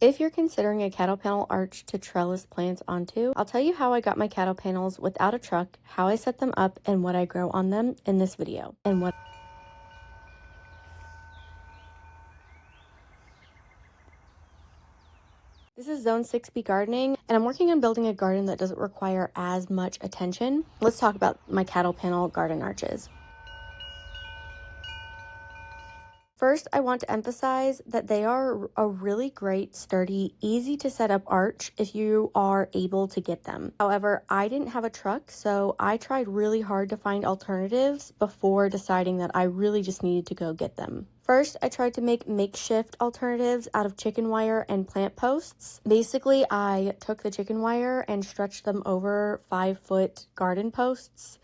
If you're considering a cattle panel arch to trellis plants onto, I'll tell you how I got my cattle panels without a truck, how I set them up, and what I grow on them in this video. This is Zone 6B Gardening, and I'm working on building a garden that doesn't require as much attention. Let's talk about my cattle panel garden arches. First, I want to emphasize that they are a really great, sturdy, easy to set up arch if you are able to get them. However, I didn't have a truck, so I tried really hard to find alternatives before deciding that I really just needed to go get them. First, I tried to make makeshift alternatives out of chicken wire and plant posts. Basically, I took the chicken wire and stretched them over 5-foot garden posts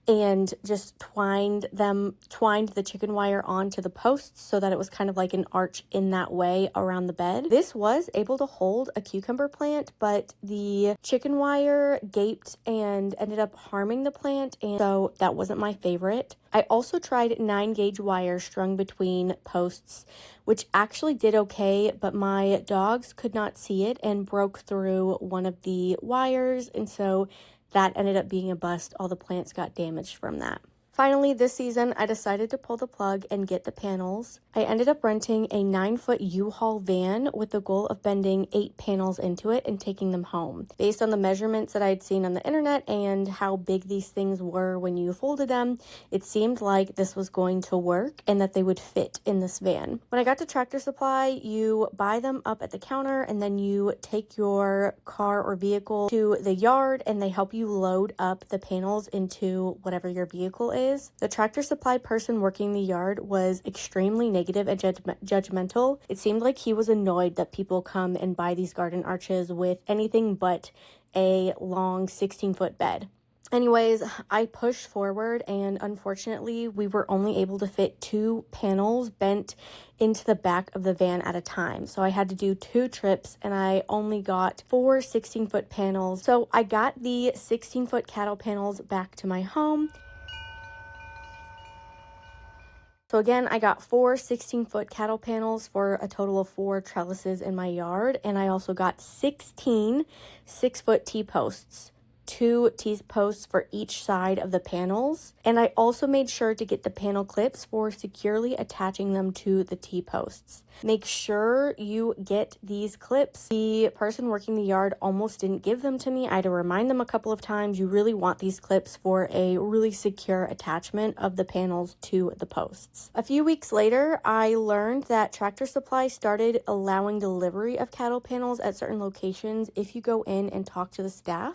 and just twined the chicken wire onto the posts so that it was kind of like an arch in that way around the bed. This was able to hold a cucumber plant, but the chicken wire gaped and ended up harming the plant, and so that wasn't my favorite. I also tried 9-gauge wire strung between posts, which actually did okay, but my dogs could not see it and broke through one of the wires, and so that ended up being a bust. All the plants got damaged from that. Finally, this season, I decided to pull the plug and get the panels. I ended up renting a 9-foot U-Haul van with the goal of bending 8 panels into it and taking them home. Based on the measurements that I'd seen on the internet and how big these things were when you folded them, it seemed like this was going to work and that they would fit in this van. When I got to Tractor Supply, you buy them up at the counter and then you take your car or vehicle to the yard and they help you load up the panels into whatever your vehicle is. The Tractor Supply person working the yard was extremely negative and judgmental. It seemed like he was annoyed that people come and buy these garden arches with anything but a long 16-foot bed. Anyways, I pushed forward and unfortunately we were only able to fit 2 panels bent into the back of the van at a time. So I had to do 2 trips and I only got 4 16-foot panels. So I got the 16-foot cattle panels back to my home. So again, I got 4 16-foot cattle panels for a total of 4 trellises in my yard. And I also got 16 6-foot T-posts. 2 T-posts for each side of the panels. And I also made sure to get the panel clips for securely attaching them to the T-posts. Make sure you get these clips. The person working the yard almost didn't give them to me. I had to remind them a couple of times. You really want these clips for a really secure attachment of the panels to the posts. A few weeks later, I learned that Tractor Supply started allowing delivery of cattle panels at certain locations if you go in and talk to the staff.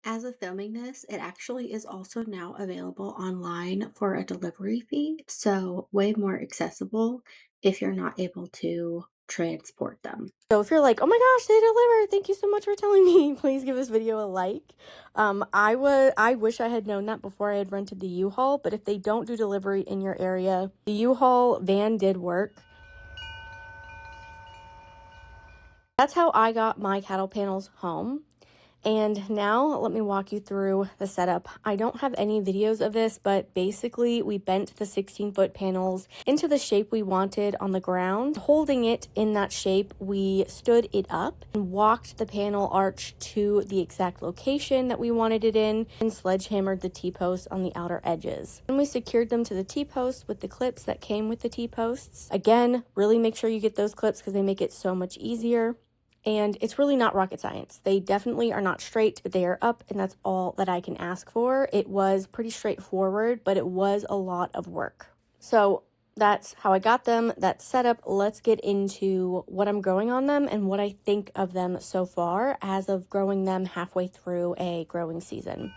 As of filming this, it actually is also now available online for a delivery fee, so way more accessible if you're not able to transport them. So if you're like, oh my gosh, they deliver, thank you so much for telling me, please give this video a like. I wish I had known that before I had rented the U-Haul, but if they don't do delivery in your area, the U-Haul van did work. That's how I got my cattle panels home. And now let me walk you through the setup. I don't have any videos of this, but basically we bent the 16-foot panels into the shape we wanted on the ground. Holding it in that shape, we stood it up and walked the panel arch to the exact location that we wanted it in and sledgehammered the T-posts on the outer edges. Then we secured them to the T-posts with the clips that came with the T-posts. Again, really make sure you get those clips because they make it so much easier. And it's really not rocket science. They definitely are not straight, but they are up, and that's all that I can ask for. It was pretty straightforward, but it was a lot of work. So that's how I got them. That's set up. Let's get into what I'm growing on them and what I think of them so far as of growing them halfway through a growing season.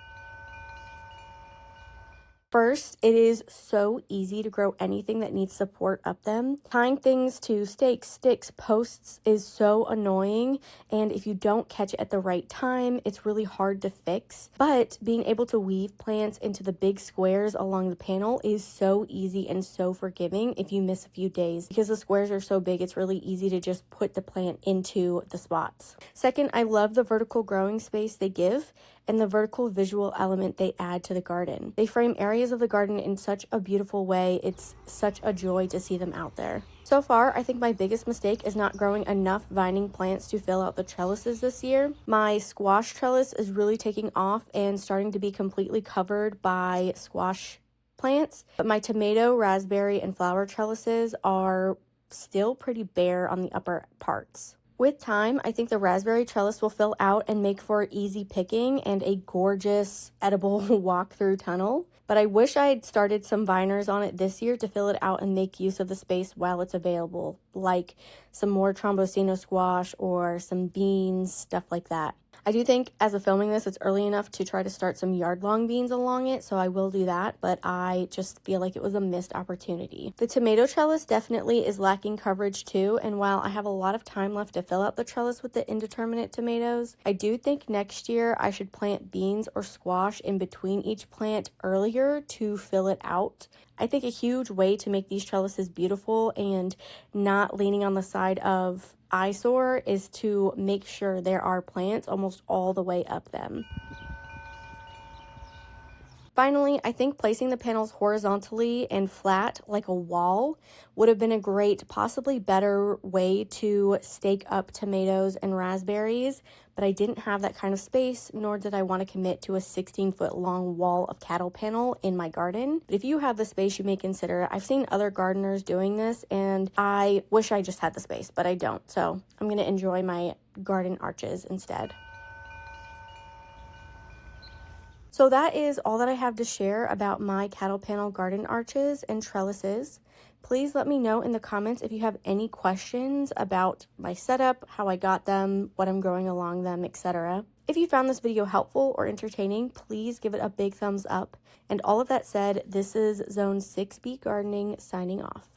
First, it is so easy to grow anything that needs support up them. Tying things to stakes, sticks, posts is so annoying, and if you don't catch it at the right time, it's really hard to fix. But being able to weave plants into the big squares along the panel is so easy and so forgiving if you miss a few days. Because the squares are so big, it's really easy to just put the plant into the spots. Second, I love the vertical growing space they give. and the vertical visual element they add to the garden. They frame areas of the garden in such a beautiful way. It's such a joy to see them out there. So far, I think my biggest mistake is not growing enough vining plants to fill out the trellises this year. My squash trellis is really taking off and starting to be completely covered by squash plants, but my tomato, raspberry, and flower trellises are still pretty bare on the upper parts. With time, I think the raspberry trellis will fill out and make for easy picking and a gorgeous edible walk-through tunnel. But I wish I had started some viners on it this year to fill it out and make use of the space while it's available, like some more Trombosino squash or some beans, stuff like that. I do think as of filming this, it's early enough to try to start some yard-long beans along it, so I will do that, but I just feel like it was a missed opportunity. The tomato trellis definitely is lacking coverage too, and while I have a lot of time left to fill out the trellis with the indeterminate tomatoes, I do think next year I should plant beans or squash in between each plant earlier to fill it out. I think a huge way to make these trellises beautiful and not leaning on the side of eyesore is to make sure there are plants almost all the way up them. Finally, I think placing the panels horizontally and flat like a wall would have been a great, possibly better way to stake up tomatoes and raspberries, but I didn't have that kind of space, nor did I want to commit to a 16-foot long wall of cattle panel in my garden. But if you have the space, you may consider it. I've seen other gardeners doing this, and I wish I just had the space, but I don't. So I'm going to enjoy my garden arches instead. So that is all that I have to share about my cattle panel garden arches and trellises. Please let me know in the comments if you have any questions about my setup, how I got them, what I'm growing along them, etc. If you found this video helpful or entertaining, please give it a big thumbs up. And all of that said, this is Zone 6B Gardening signing off.